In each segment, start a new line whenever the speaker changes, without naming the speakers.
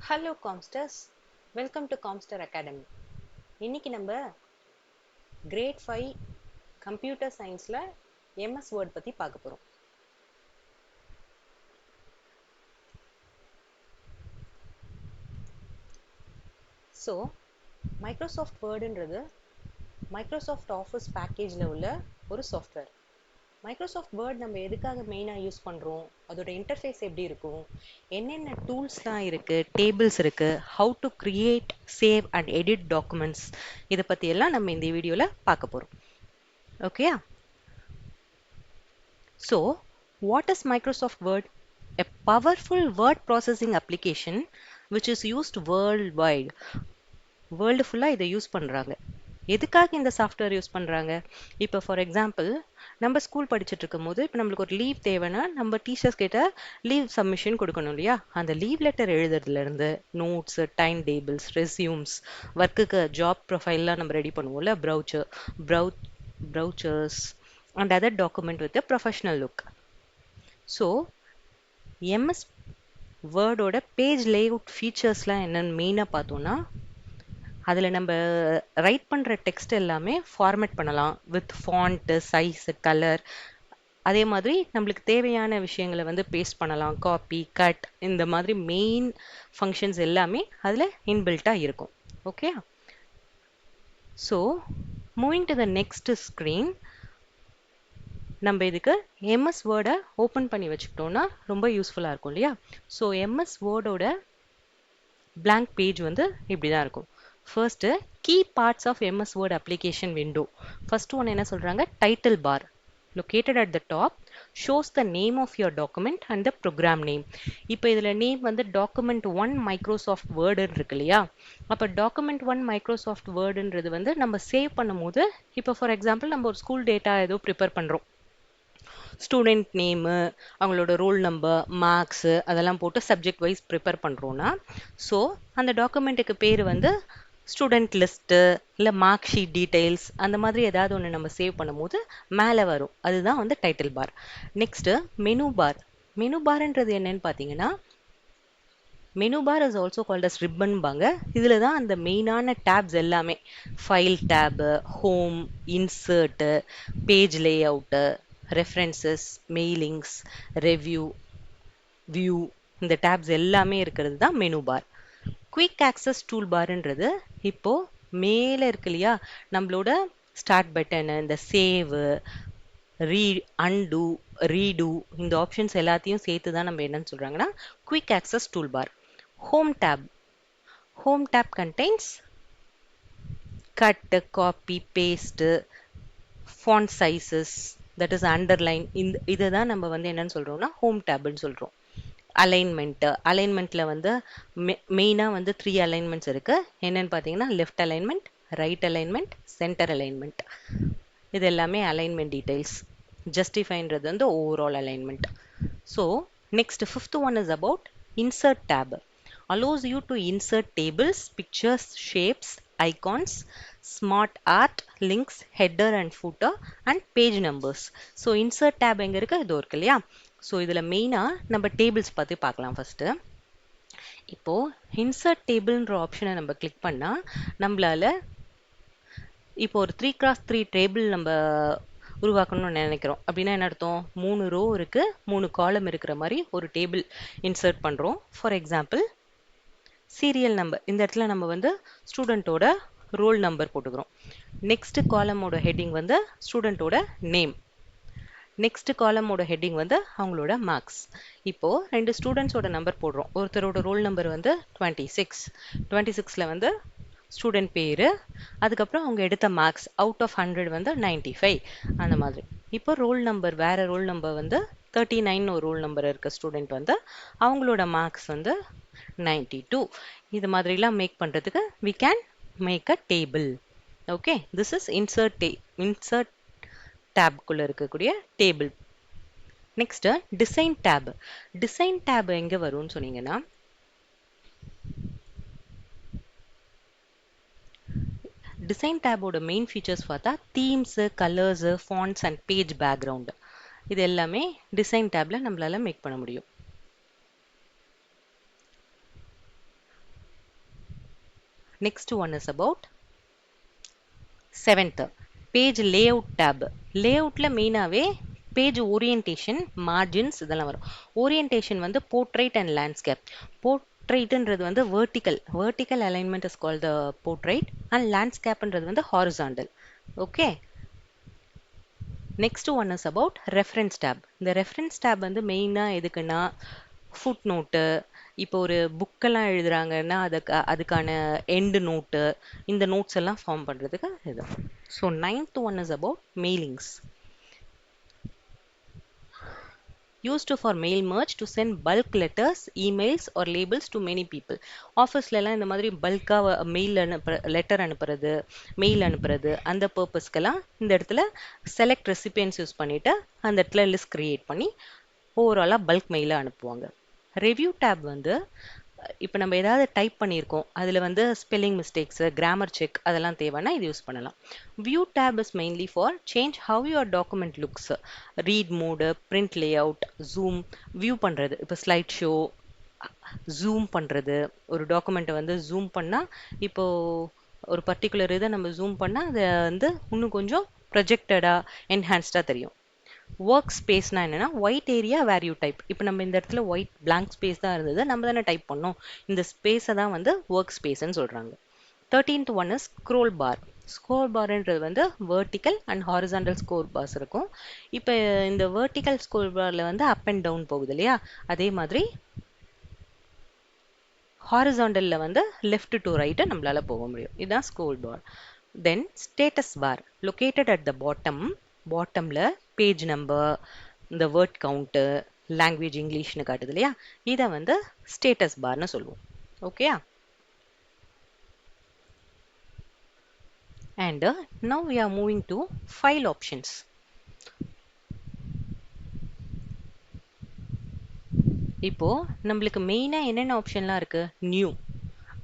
Hello Calmsters, welcome to Calmster Academy. இன்னைக்கு நம்ம grade 5 computer scienceல msword பத்தி பார்க்க போறோம். So, Microsoft Wordன்றது Microsoft Office packageல உள்ள ஒரு software. Microsoft Word நம்ம எதுக்காக மெயினாக யூஸ் பண்ணுறோம், அதோட இன்டர்ஃபேஸ் எப்படி இருக்கும், என்னென்ன டூல்ஸ்லாம் இருக்குது, டேபிள்ஸ் இருக்குது, how to create, save and edit documents, இதை பற்றியெல்லாம் நம்ம இந்த வீடியோவில் பார்க்க போகிறோம். ஓகேயா? So what is Microsoft Word? A powerful word processing application which is used worldwide. World ஃபுல்லாக இதை யூஸ் பண்ணுறாங்க. எதுக்காக இந்த சாஃப்ட்வேர் யூஸ் பண்ணுறாங்க? இப்போ ஃபார் எக்ஸாம்பிள் நம்ம ஸ்கூல் படிச்சுட்டு இருக்கும் போது இப்போ நம்மளுக்கு ஒரு லீவ் தேவைன்னா நம்ம டீச்சர்ஸ் கிட்ட லீவ் சப்மிஷன் கொடுக்கணும் இல்லையா? அந்த லீவ் லெட்டர் எழுதுறதுலேருந்து நோட்ஸு, டைம் டேபிள்ஸ், ரெஸ்யூம்ஸ், ஒர்க்குக்கு ஜாப் ப்ரொஃபைல்லாம் நம்ம ரெடி பண்ணுவோம்ல, brochures and other document with professional look. So MS வேர்டோட பேஜ் லேஅவுட் ஃபீச்சர்ஸ்லாம் என்னென்னு மெயினாக பார்த்தோன்னா, அதில் நம்ம ரைட் பண்ணுற டெக்ஸ்ட் எல்லாமே ஃபார்மேட் பண்ணலாம் வித் ஃபாண்ட்டு, சைஸு, கலர். அதே மாதிரி நம்மளுக்கு தேவையான விஷயங்களை வந்து பேஸ்ட் பண்ணலாம், காப்பி, கட், இந்த மாதிரி மெயின் ஃபங்க்ஷன்ஸ் எல்லாமே அதில் இன்பில்ட்டாக இருக்கும். Okay, so moving to the next screen, நம்ம இதுக்கு எம்எஸ் வேர்டை ஓப்பன் பண்ணி வச்சுக்கிட்டோன்னா ரொம்ப யூஸ்ஃபுல்லாக இருக்கும் இல்லையா? ஸோ எம்எஸ் வேர்டோட blank பேஜ் வந்து இப்படி தான் இருக்கும். First key parts of MS Word application window. First one என்ன சொல்கிறாங்க? Title bar located at the top shows the name of your document and the program name. இப்போ இதில் நேம் வந்து document 1 Microsoft Word இருக்கு இல்லையா? அப்போ document 1 Microsoft Wordன்றது வந்து நம்ம சேவ் பண்ணும் போது, இப்போ ஃபார் எக்ஸாம்பிள் நம்ம ஒரு ஸ்கூல் டேட்டா ஏதோ ப்ரிப்பேர் பண்ணுறோம், ஸ்டூடெண்ட் நேமு, அவங்களோட ரோல் நம்பர், மார்க்ஸு அதெல்லாம் போட்டு சப்ஜெக்ட் வைஸ் ப்ரிப்பேர் பண்ணுறோன்னா, ஸோ அந்த டாக்குமெண்ட்டுக்கு பேர் வந்து ஸ்டூடெண்ட் லிஸ்ட்டு இல்லை மார்க் ஷீட் டீட்டெயில்ஸ், அந்த மாதிரி ஏதாவது ஒன்று நம்ம சேவ் பண்ணும்போது மேலே வரும். அதுதான் வந்து title bar. Next menu bar. Menu பார்ன்றது என்னன்னு பார்த்தீங்கன்னா, menu bar is also called as ribbon பாங்க. இதில் தான் அந்த மெயினான டேப்ஸ் எல்லாமே, file tab, home, insert, page layout, references, mailings, review, view, இந்த டேப்ஸ் எல்லாமே இருக்கிறது தான் menu bar. Quick access tool பார்ன்றது இப்போ மேலே இருக்கு இல்லையா, நம்மளோட ஸ்டார்ட் பட்டன், இந்த சேவு, அன்டூ, ரீடூ, இந்த ஆப்ஷன்ஸ் எல்லாத்தையும் சேர்த்து தான் நம்ம என்னன்னு சொல்கிறாங்கன்னா quick access tool bar. Home tab. Home tab contains cut, copy, paste, font sizes, that is underline, இதை தான் நம்ம வந்து என்னன்னு சொல்கிறோம்னா ஹோம் டேப்னு சொல்கிறோம். அலைன்மெண்ட்டு. அலைன்மெண்ட்டில் வந்து மெயினாக வந்து 3 அலைன்மெண்ட்ஸ் இருக்குது. என்னென்னு பார்த்தீங்கன்னா left alignment, right alignment, centre alignment. இது எல்லாமே அலைன்மெண்ட் டீட்டெயில்ஸ். ஜஸ்டிஃபைன்றது வந்து overall alignment. So next fifth one is about insert tape. allows you to insert tables, pictures, shapes, icons, smart art, links, header and footer and page numbers. So insert tab எங்க இருக்கு? இது இருக்கு இல்லையா? So இதில் மெயினாக நம்ம tables பற்றி பார்க்கலாம். ஃபஸ்ட்டு இப்போது இன்சர்ட் டேபிள்ன்ற ஆப்ஷனை நம்ம கிளிக் பண்ணால் நம்மளால் இப்போ ஒரு 3x3 டேபிள் நம்ம உருவாக்கணும்னு நினைக்கிறோம். அப்படின்னா என்ன அர்த்தம்? 3 ரோ இருக்குது, 3 காலம் இருக்கிற மாதிரி ஒரு டேபிள் இன்சர்ட் பண்ணுறோம். ஃபார் எக்ஸாம்பிள் சீரியல் நம்பர், இந்த இடத்துல நம்ம வந்து ஸ்டூடெண்ட்டோட ரோல் நம்பர் போட்டுக்கிறோம். நெக்ஸ்ட் காலமோட ஹெட்டிங் வந்து ஸ்டூடெண்ட்டோட நேம், நெக்ஸ்ட் காலமோட ஹெட்டிங் வந்து அவங்களோட மார்க்ஸ். இப்போது 2 ஸ்டூடெண்ட்ஸோட நம்பர் போடுறோம். ஒருத்தரோட ரோல் நம்பர் வந்து 26, 26ல் வந்து ஸ்டூடெண்ட் பேர், அதுக்கப்புறம் அவங்க எடுத்த மார்க்ஸ் அவுட் ஆஃப் 100 வந்து 95, அந்த மாதிரி. இப்போ ரோல் நம்பர், வேறு ரோல் நம்பர் வந்து 39 ஒரு ரோல் நம்பர் இருக்க ஸ்டூடெண்ட் வந்து அவங்களோட மார்க்ஸ் வந்து 92. இது மாதிரிலாம் மேக் பண்ணுறதுக்கு we can make a table. Okay, this is insert டேப்குள்ளே இருக்கக்கூடிய table. Next design tab. Design tab எங்கே வரும்னு சொன்னீங்கன்னா, டிசைன் டேபோட மெயின் ஃபீச்சர்ஸ் பார்த்தா themes, colours, fonts and page background, இது எல்லாமே டிசைன் டேப்பில் நம்மளால் மேக் பண்ண முடியும். Next one is about 7th page layout tab. Layoutல மெயினாவே page orientation, margins இதெல்லாம் வரும். Orientation வந்து portrait and landscape. Portraitன்றது வந்து vertical alignment is called the portrait and landscapeன்றது வந்து horizontal. Okay. Next one is about reference tab. இந்த reference tab வந்து மெயினா எதுக்குன்னா footnote, இப்போ ஒரு புக்கெல்லாம் எழுதுறாங்கன்னா அதுக்கான end note, இந்த notes எல்லாம் form பண்றதுக்கு இது. So ninth one is about mailings. Used for mail merge to send bulk letters, emails or labels to many people. ஆஃபீஸ்ல எல்லாம் இந்த மாதிரி பல்கா மெயில் லெட்டர் அனுப்புறது, மெயில் அனுப்புறது அந்த பர்பஸ்க்கெல்லாம் இந்த இடத்துல செலக்ட் ரெசிபியன்ஸ் யூஸ் பண்ணிட்டு அந்த இடத்துல லிஸ்ட் கிரியேட் பண்ணி ஓவராலாக பல்க் மெயிலை அனுப்புவாங்க. ரிவ்யூ டேப் வந்து இப்போ நம்ம ஏதாவது டைப் பண்ணியிருக்கோம் அதில் வந்து ஸ்பெல்லிங் மிஸ்டேக்ஸு கிராமர் செக் அதெல்லாம் தேவைன்னா இது யூஸ் பண்ணலாம். View tab is mainly for change how your document looks, read mode, print layout, zoom, view பண்ணுறது. இப்போ ஸ்லைட் ஷோ, ஜூம் பண்ணுறது, ஒரு டாக்குமெண்ட்டை வந்து ஜூம் பண்ணால் இப்போது ஒரு பர்டிகுலர் இதை நம்ம ஜூம் பண்ணால் அதை வந்து இன்னும் கொஞ்சம் ப்ரொஜெக்டடாக என்ஹான்ஸ்டாக தெரியும். ஒர்க் ஸ்பேஸ்னா என்னன்னா white area where you type. இப்போ நம்ம இந்த இடத்துல ஒயிட் பிளாங்க் ஸ்பேஸ் தான் இருந்தது, நம்ம தானே டைப் பண்ணோம், இந்த ஸ்பேஸை தான் வந்து ஒர்க் ஸ்பேஸ்ன்னு சொல்கிறாங்க. 13th one is scroll bar. Scroll பார்ன்றது வந்து vertical and horizontal scroll bars இருக்கும். இப்போ இந்த வெர்டிக்கல் ஸ்க்ரோல் பாரில் வந்து அப் அண்ட் டவுன் போகுது இல்லையா, அதே மாதிரி ஹாரிசான்டலில் வந்து லெஃப்ட் டு ரைட்டு நம்மளால் போக முடியும். இதுதான் scroll bar. Then status bar located at the பாட்டமில் பேஜ் நம்பர், இந்த வேர்ட் கவுண்ட்டு, லாங்குவேஜ் இங்கிலீஷ்னு காட்டுது இல்லையா, இதை வந்து ஸ்டேட்டஸ் பார்னு சொல்லுவோம். Okay. And now we are moving to file options. இப்போ நம்மளுக்கு மெயினா என்னென்ன ஆப்ஷன்லாம் இருக்கு?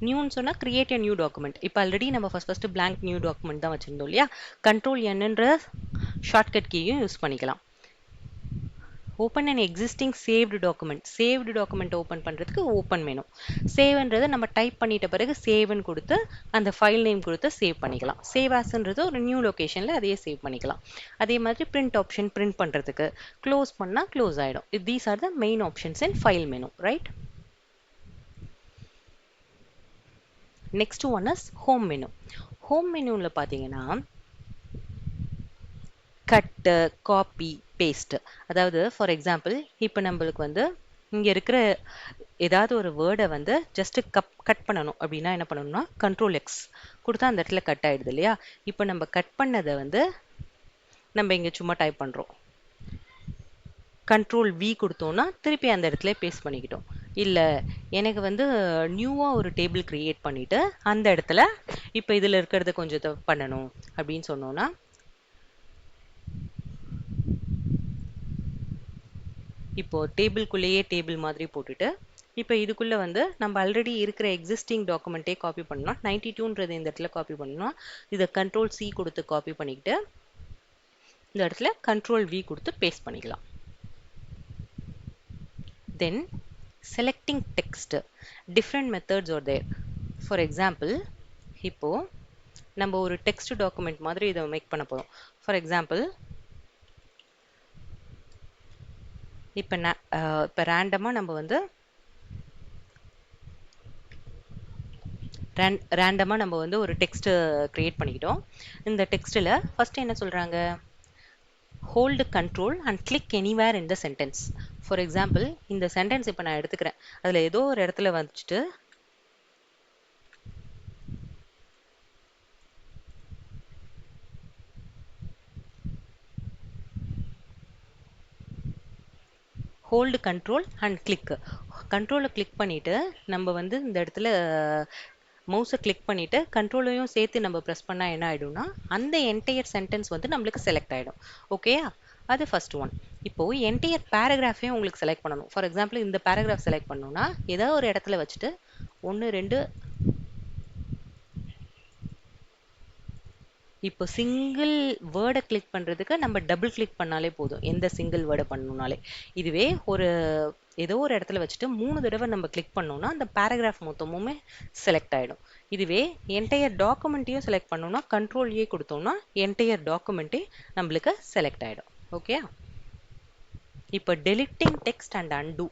நியூன்னு சொன்னா கிரியேட் a நியூ டாக்குமெண்ட். இப்போ ஆல்ரெடி நம்ம ஃபர்ஸ்ட் blank நியூ டாக்குமெண்ட் தான் வச்சிருந்தோம் இல்லையா, கண்ட்ரோல் என்னன்ற ஷார்ட்கட் கீயும் யூஸ் பண்ணிக்கலாம். Open and existing saved document open பண்ணுறதுக்கு ஓப்பன் வேணும். சேவ்ன்றதை நம்ம டைப் பண்ணிட்ட பிறகு சேவ்னு கொடுத்து அந்த ஃபைல் நேம் கொடுத்து சேவ் பண்ணிக்கலாம். சேவ் ஆஸ்ன்றது ஒரு நியூ லொக்கேஷனில் அதையே சேவ் பண்ணிக்கலாம். அதே மாதிரி பிரிண்ட் ஆப்ஷன் பிரிண்ட் பண்ணுறதுக்கு, க்ளோஸ் பண்ணால் க்ளோஸ் ஆகிடும். These are the main options in file menu, right? Next one is home menu. Home மெனுவில் பார்த்தீங்கன்னா கட்டு, காப்பி, பேஸ்ட். அதாவது ஃபார் எக்ஸாம்பிள் இப்போ நம்மளுக்கு வந்து இங்கே இருக்கிற ஏதாவது ஒரு வேர்டை வந்து ஜஸ்ட் கட் பண்ணணும் அப்படின்னா என்ன பண்ணணும்னா கண்ட்ரோல் எக்ஸ் கொடுத்தா அந்த இடத்துல கட் ஆகிடுது இல்லையா. இப்போ நம்ம கட் பண்ணதை வந்து நம்ம இங்கே சும்மா டைப் பண்ணுறோம், கண்ட்ரோல் வி கொடுத்தோம்னா திருப்பி அந்த இடத்துல பேஸ்ட் பண்ணிக்கிட்டோம். இல்லை எனக்கு வந்து நியூவாக ஒரு டேபிள் க்ரியேட் பண்ணிவிட்டு அந்த இடத்துல இப்போ இதில் இருக்கிறத கொஞ்சம் பண்ணணும் அப்படின்னு சொன்னோன்னா இப்போ டேபிள்குள்ளேயே டேபிள் மாதிரி போட்டுட்டு இப்போ இதுக்குள்ளே வந்து நம்ம ஆல்ரெடி இருக்கிற எக்ஸிஸ்டிங் டாக்குமெண்ட்டே காப்பி பண்ணோம். 92ன்றது இந்த இடத்துல காப்பி பண்ணணும். இதை கண்ட்ரோல் சி கொடுத்து காப்பி பண்ணிக்கிட்டு இந்த இடத்துல கண்ட்ரோல் வி கொடுத்து பேஸ்ட் பண்ணிக்கலாம். Then selecting text, different methods are there. For example இப்போ நம்ம ஒரு டெக்ஸ்ட் டாக்குமெண்ட் மாதிரி இதை மேக் பண்ண போகிறோம். ஃபார் எக்ஸாம்பிள் இப்போ ரேண்டமாக நம்ம வந்து ஒரு டெக்ஸ்ட் கிரியேட் பண்ணிக்கிட்டோம். இந்த டெக்ஸ்ட்டில் ஃபர்ஸ்ட் என்ன சொல்கிறாங்க, hold control and click anywhere in the sentence. For example இந்த சென்டென்ஸ் இப்போ நான் எடுத்துக்கிறேன், அதில் ஏதோ ஒரு இடத்துல வந்துட்டு ஹோல்டு கண்ட்ரோல் அண்ட் கிளிக், கண்ட்ரோலை கிளிக் பண்ணிவிட்டு நம்ம வந்து இந்த இடத்துல மவுஸை கிளிக் பண்ணிவிட்டு கண்ட்ரோலையும் சேர்த்து நம்ம ப்ரெஸ் பண்ணால் என்ன ஆகிடும்னா அந்த என்டையர் சென்டென்ஸ் வந்து நம்மளுக்கு செலக்ட் ஆகிடும். ஓகேயா, அது ஃபர்ஸ்ட் ஒன். இப்போது என்டையர் பேராகிராஃபையும் உங்களுக்கு செலக்ட் பண்ணணும். ஃபார் எக்ஸாம்பிள் இந்த பேராகிராஃப் செலக்ட் பண்ணணும்னா ஏதாவது ஒரு இடத்துல வச்சுட்டு 1 2 இப்போ சிங்கிள் வேர்டை கிளிக் பண்ணுறதுக்கு நம்ம டபுள் கிளிக் பண்ணாலே போதும், எந்த சிங்கிள் வேர்டை பண்ணணும்னாலே. இதுவே ஒரு ஏதோ ஒரு இடத்துல வச்சுட்டு 3 தடவை நம்ம கிளிக் பண்ணோம்னா அந்த பேராகிராஃப் மொத்தமுமே செலக்ட் ஆகிடும். இதுவே என்டையர் டாக்குமெண்ட்டையும் செலக்ட் பண்ணோம்னா கண்ட்ரோல் ஏ கொடுத்தோம்னா என்டையர் டாக்குமெண்ட்டே நம்மளுக்கு செலக்ட் ஆகிடும். ஓகே, இப்போ டெலிட்டிங் டெக்ஸ்ட் அண்ட் அன்டூ.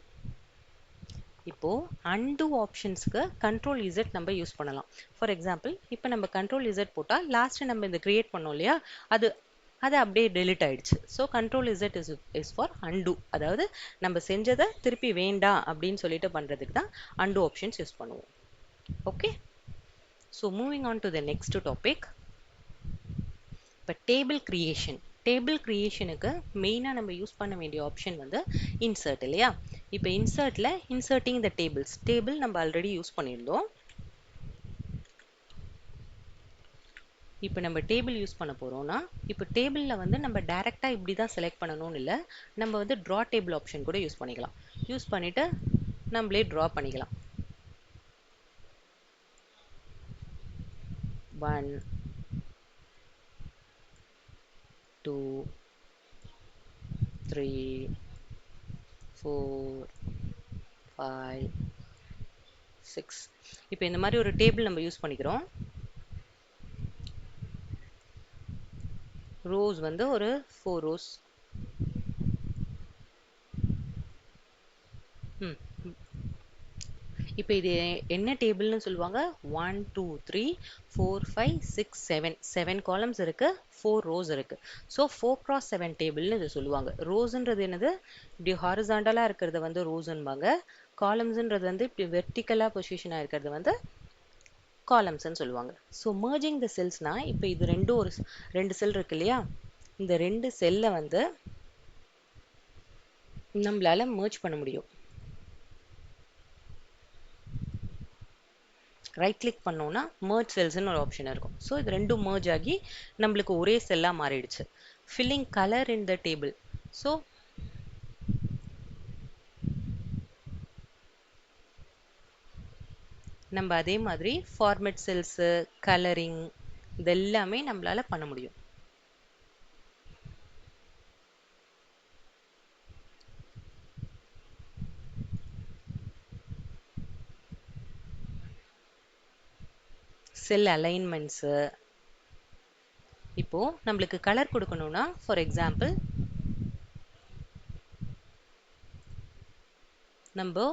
இப்போ undo ஆப்ஷன்ஸ்க்கு கண்ட்ரோல் இசட் நம்ம யூஸ் பண்ணலாம். ஃபார் எக்ஸாம்பிள் இப்போ நம்ம கண்ட்ரோல் இசட் போட்டால் லாஸ்ட் நம்ம இந்த கிரியேட் பண்ணோம் இல்லையா, அது அப்படியே டெலிட் ஆயிடுச்சு. So control Z is for undo, அதாவது நம்ம செஞ்சதை திருப்பி வேண்டாம் அப்படின்னு சொல்லிட்டு பண்ணுறதுக்கு தான் undo ஆப்ஷன்ஸ் யூஸ் பண்ணுவோம். Okay, so moving on to the next topic. இப்போ டேபிள் கிரியேஷன். டேபிள் கிரியேஷனுக்கு மெயினாக நம்ம யூஸ் பண்ண வேண்டிய ஆப்ஷன் வந்து இன்சர்ட் இல்லையா. இப்போ இன்சர்ட்டில் இன்சர்ட்டிங் த டேபிள்ஸ், டேபிள் நம்ம ஆல்ரெடி யூஸ் பண்ணியிருந்தோம். இப்போ நம்ம டேபிள் யூஸ் பண்ண போகிறோம்னா, இப்போ டேபிளில் வந்து நம்ம டேரெக்டாக இப்படி தான் செலக்ட் பண்ணணும்னு இல்லை, நம்ம வந்து ட்ரா டேபிள் ஆப்ஷன் கூட யூஸ் பண்ணிக்கலாம். யூஸ் பண்ணிவிட்டு நம்மளே ட்ரா பண்ணிக்கலாம். 1 2 3 4 5 6. இப்போ இந்த மாதிரி ஒரு டேபிள் நம்ம யூஸ் பண்ணிக்கிறோம். ரோஸ் வந்து ஒரு 4 ரோஸ். இப்போ இது என்ன டேபிள்னு சொல்லுவாங்க? 1 2 3 4 5 6 7 7 காலம்ஸ் இருக்கு, 4 ரோஸ் இருக்கு. ஸோ 4x7 டேபிள்னு இது சொல்லுவாங்க. ரோஸ்ன்றது என்னது, இப்படி ஹாரிசாண்டலா இருக்கிறது வந்து ரோஸ்ன்பாங்க. காலம்ஸ்ன்றது வந்து இப்படி வெர்டிக்கலா பொசிஷனாக இருக்கிறது வந்து காலம்ஸ்ன்னு சொல்லுவாங்க. ஸோ மர்ஜிங் த செல்ஸ்னா, இப்போ இது ரெண்டும் ஒரு 2 செல் இருக்கு இல்லையா, இந்த 2 செல்லை வந்து நம்மளால மர்ஜ் பண்ண முடியும். ரைட் கிளிக் பண்ணோம்னா மர்ஜ் செல்ஸ்னு ஒரு ஆப்ஷன் இருக்கும். ஸோ இது ரெண்டும் மர்ஜ் ஆகி நம்மளுக்கு ஒரே செல்லாக மாறிடுச்சு. Filling colour in the table. So நம்ம அதே மாதிரி ஃபார்மேட் செல்ஸு, கலரிங், இது எல்லாமே நம்மளால பண்ண முடியும். செல் அலைன்மெண்ட்ஸு. இப்போ நம்மளுக்கு கலர் கொடுக்கணும்னா, ஃபார் எக்ஸாம்பிள் நம்ம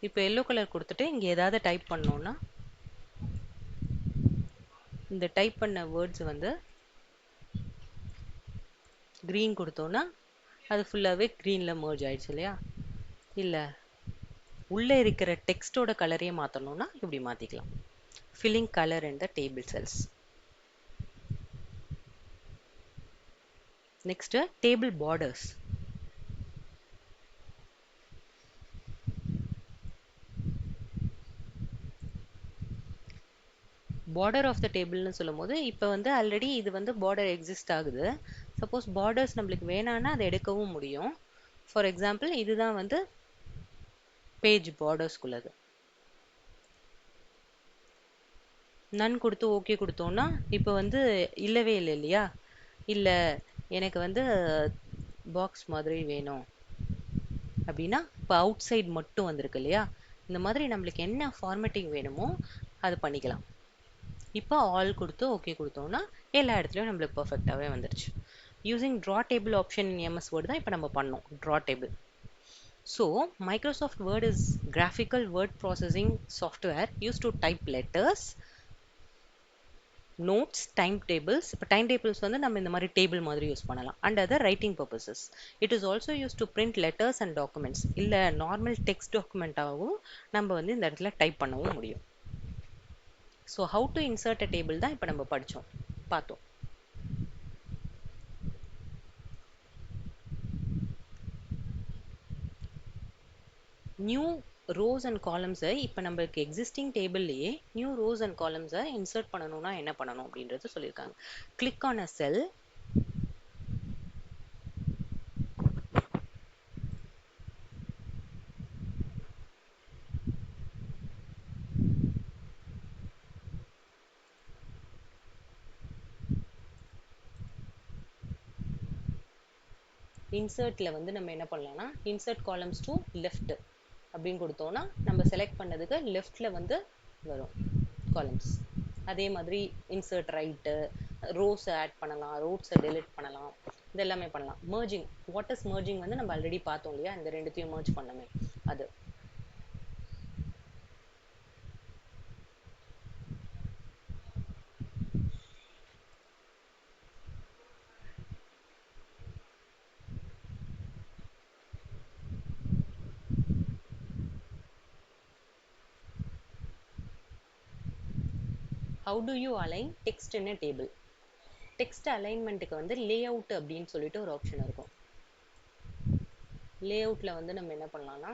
இப்போ எல்லோ கலர் கொடுத்துட்டு இங்கே ஏதாவது டைப் பண்ணோம்னா, இந்த டைப் பண்ண வேர்ட்ஸ் வந்து க்ரீன் கொடுத்தோன்னா அது ஃபுல்லாகவே க்ரீனில் மர்ஜ் ஆயிடுச்சு இல்லையா. இல்லை உள்ளே இருக்கிற டெக்ஸ்டோட கலரையே மாற்றணும்னா இப்படி மாற்றிக்கலாம். Filling colour in the table cells. Next table borders. Border of the டேபிள்னு சொல்லும் போது இப்போ வந்து ஆல்ரெடி இது வந்து பார்டர் எக்ஸிஸ்ட் ஆகுது. சப்போஸ் பார்டர்ஸ் நம்மளுக்கு வேணான்னா அதை எடுக்கவும் முடியும். ஃபார் எக்ஸாம்பிள் இதுதான் வந்து பேஜ் பார்டர்ஸ்குள்ளது. நன் கொடுத்து ஓகே கொடுத்தோன்னா இப்போ வந்து இல்லவே இல்லை இல்லையா. இல்லை எனக்கு வந்து பாக்ஸ் மாதிரி வேணும் அப்படின்னா இப்போ அவுட் சைட் மட்டும் வந்திருக்கு இல்லையா. இந்த மாதிரி நம்மளுக்கு என்ன ஃபார்மேட்டிங் வேணுமோ அது பண்ணிக்கலாம். இப்போ ஆல் கொடுத்து ஓகே கொடுத்தோம்னா எல்லா இடத்துலையும் நம்மளுக்கு பர்ஃபெக்டாகவே வந்துருச்சு. யூசிங் ட்ரா டேபிள் ஆப்ஷன் இன் MS Word தான் இப்போ நம்ம பண்ணோம், draw table. So Microsoft Word is graphical word processing software used to type letters, notes, timetables. இப்போ timetables வந்து நம்ம இந்த மாதிரி டேபிள் மாதிரி யூஸ் பண்ணலாம். And other writing purposes. It is also used to print letters and documents. இல்லை normal text டாக்குமெண்ட்டாகவும் நம்ம வந்து இந்த இடத்துல டைப் பண்ணவும் முடியும். So how to insert a table தான் இப்போ நம்ம பார்த்தோம். நியூ ரோஸ் அண்ட் காலம்ஸை இப்போ நம்மளுக்கு எக்ஸிஸ்டிங் டேபிள்லேயே நியூ ரோஸ் அண்ட் காலம்ஸை இன்சர்ட் பண்ணணும்னா என்ன பண்ணணும் அப்படின்றது சொல்லியிருக்காங்க. கிளிக் ஆன் அ செல். இன்சர்ட்ல வந்து நம்ம என்ன பண்ணலாம்னா இன்சர்ட் காலம்ஸ் டு லெஃப்ட் அப்படின்னு கொடுத்தோம்னா நம்ம செலக்ட் பண்ணதுக்கு லெஃப்ட்ல வந்து வரும் காலம்ஸ். அதே மாதிரி இன்சர்ட் ரைட்டு, ரோஸ் ஆட் பண்ணலாம், ரோட்ஸை டெலிட் பண்ணலாம், இது எல்லாமே பண்ணலாம். மர்ஜிங், வாட் இஸ் மர்ஜிங் வந்து நம்ம ஆல்ரெடி பார்த்தோம் இல்லையா, இந்த ரெண்டுத்தையும் மர்ஜ் பண்ணமே அது. How do you align text in a table? Text அலைன்மெண்ட்டுக்கு வந்து லே அவுட் அப்படின்னு சொல்லிட்டு ஒரு ஆப்ஷன் இருக்கும். லே அவுட்ல வந்து நம்ம என்ன பண்ணலாம்னா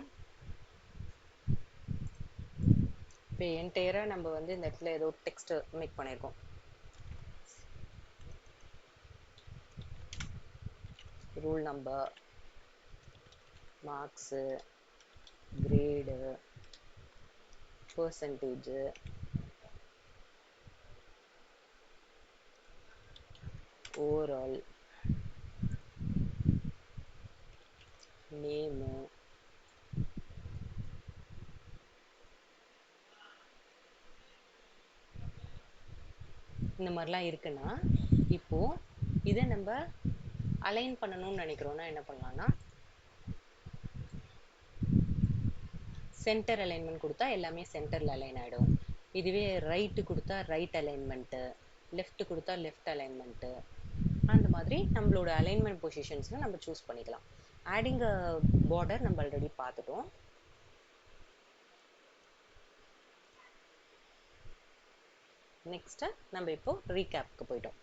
இப்போ என்டையரா நம்ம வந்து இந்த இடத்துல ஏதோ டெக்ஸ்ட் மேக் பண்ணியிருக்கோம். Roll number, marks, grade, percentage, overall, name, இந்த மாதிரிலாம் இருக்குன்னா இப்போ இதை நம்ம அலைன் பண்ணணும்னு நினைக்கிறோம்னா என்ன பண்ணலாம்னா சென்டர் அலைன்மெண்ட் கொடுத்தா எல்லாமே சென்டரில் அலைன் ஆகிடும். இதுவே ரைட்டு கொடுத்தா ரைட் அலைன்மெண்ட்டு, லெஃப்ட் கொடுத்தா லெஃப்ட் அலைன்மெண்ட்டு, அந்த மாதிரி நம்மளோட அலைன்மெண்ட் பொசிஷன்ஸில் நம்ம சூஸ் பண்ணிக்கலாம். ஆடிங் அ பார்டர் நம்ம ஆல்ரெடி பார்த்துட்டோம். நெக்ஸ்ட்டு நம்ம இப்போ ரீகேப்க்கு போயிட்டோம்.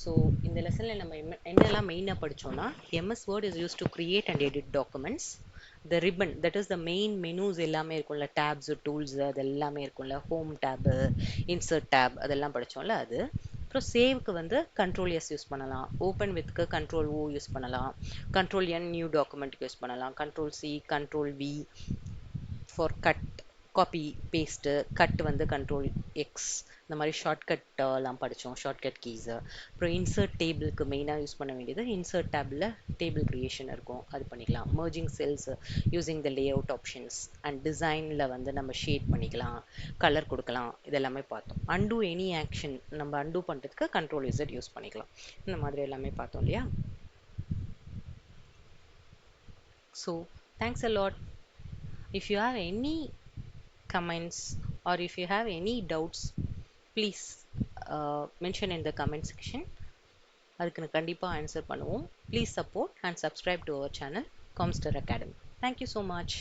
ஸோ இந்த லெசனில் நம்ம என்னெல்லாம் மெயினாக படித்தோம்னா msword is used to create and edit documents. The ribbon, that is the main menus எல்லாமே இருக்கும்ல, tabs, tools, அது எல்லாமே இருக்கும்ல, home tab, insert tab, அதெல்லாம் படித்தோம்ல அது. அப்புறம் சேவ்க்கு வந்து கண்ட்ரோல் எஸ் யூஸ் பண்ணலாம், ஓப்பன் வித்க்கு கண்ட்ரோல் ஓ யூஸ் பண்ணலாம், கண்ட்ரோல் என் நியூ டாக்குமெண்ட்டுக்கு யூஸ் பண்ணலாம், control C, control V for cut, copy paste, cut வந்து கண்ட்ரோல் எக்ஸ், இந்த மாதிரி ஷார்ட்கட்லாம் படித்தோம், ஷார்ட்கட் கீஸு. அப்புறம் இன்சர்ட் டேபிளுக்கு மெயினாக யூஸ் பண்ண வேண்டியது இன்சர்ட் டேபிளில் டேபிள் க்ரியேஷன் இருக்கும், அது பண்ணிக்கலாம். Merging cells using the layout options and டிசைனில் வந்து நம்ம ஷேட் பண்ணிக்கலாம், கலர் கொடுக்கலாம், இதெல்லாமே பார்த்தோம். அன்டூ எனி ஆக்ஷன் நம்ம அன்டூ பண்ணுறதுக்கு கண்ட்ரோல் இசட் யூஸ் பண்ணிக்கலாம். இந்த மாதிரி எல்லாமே பார்த்தோம் இல்லையா. So thanks a lot. If you have any comments or if you have any doubts, please mention in the comment section. அதுக்கு நான் கண்டிப்பாக ஆன்சர் பண்ணுவோம். Please support and subscribe to our channel Calmster Academy. Thank you so much.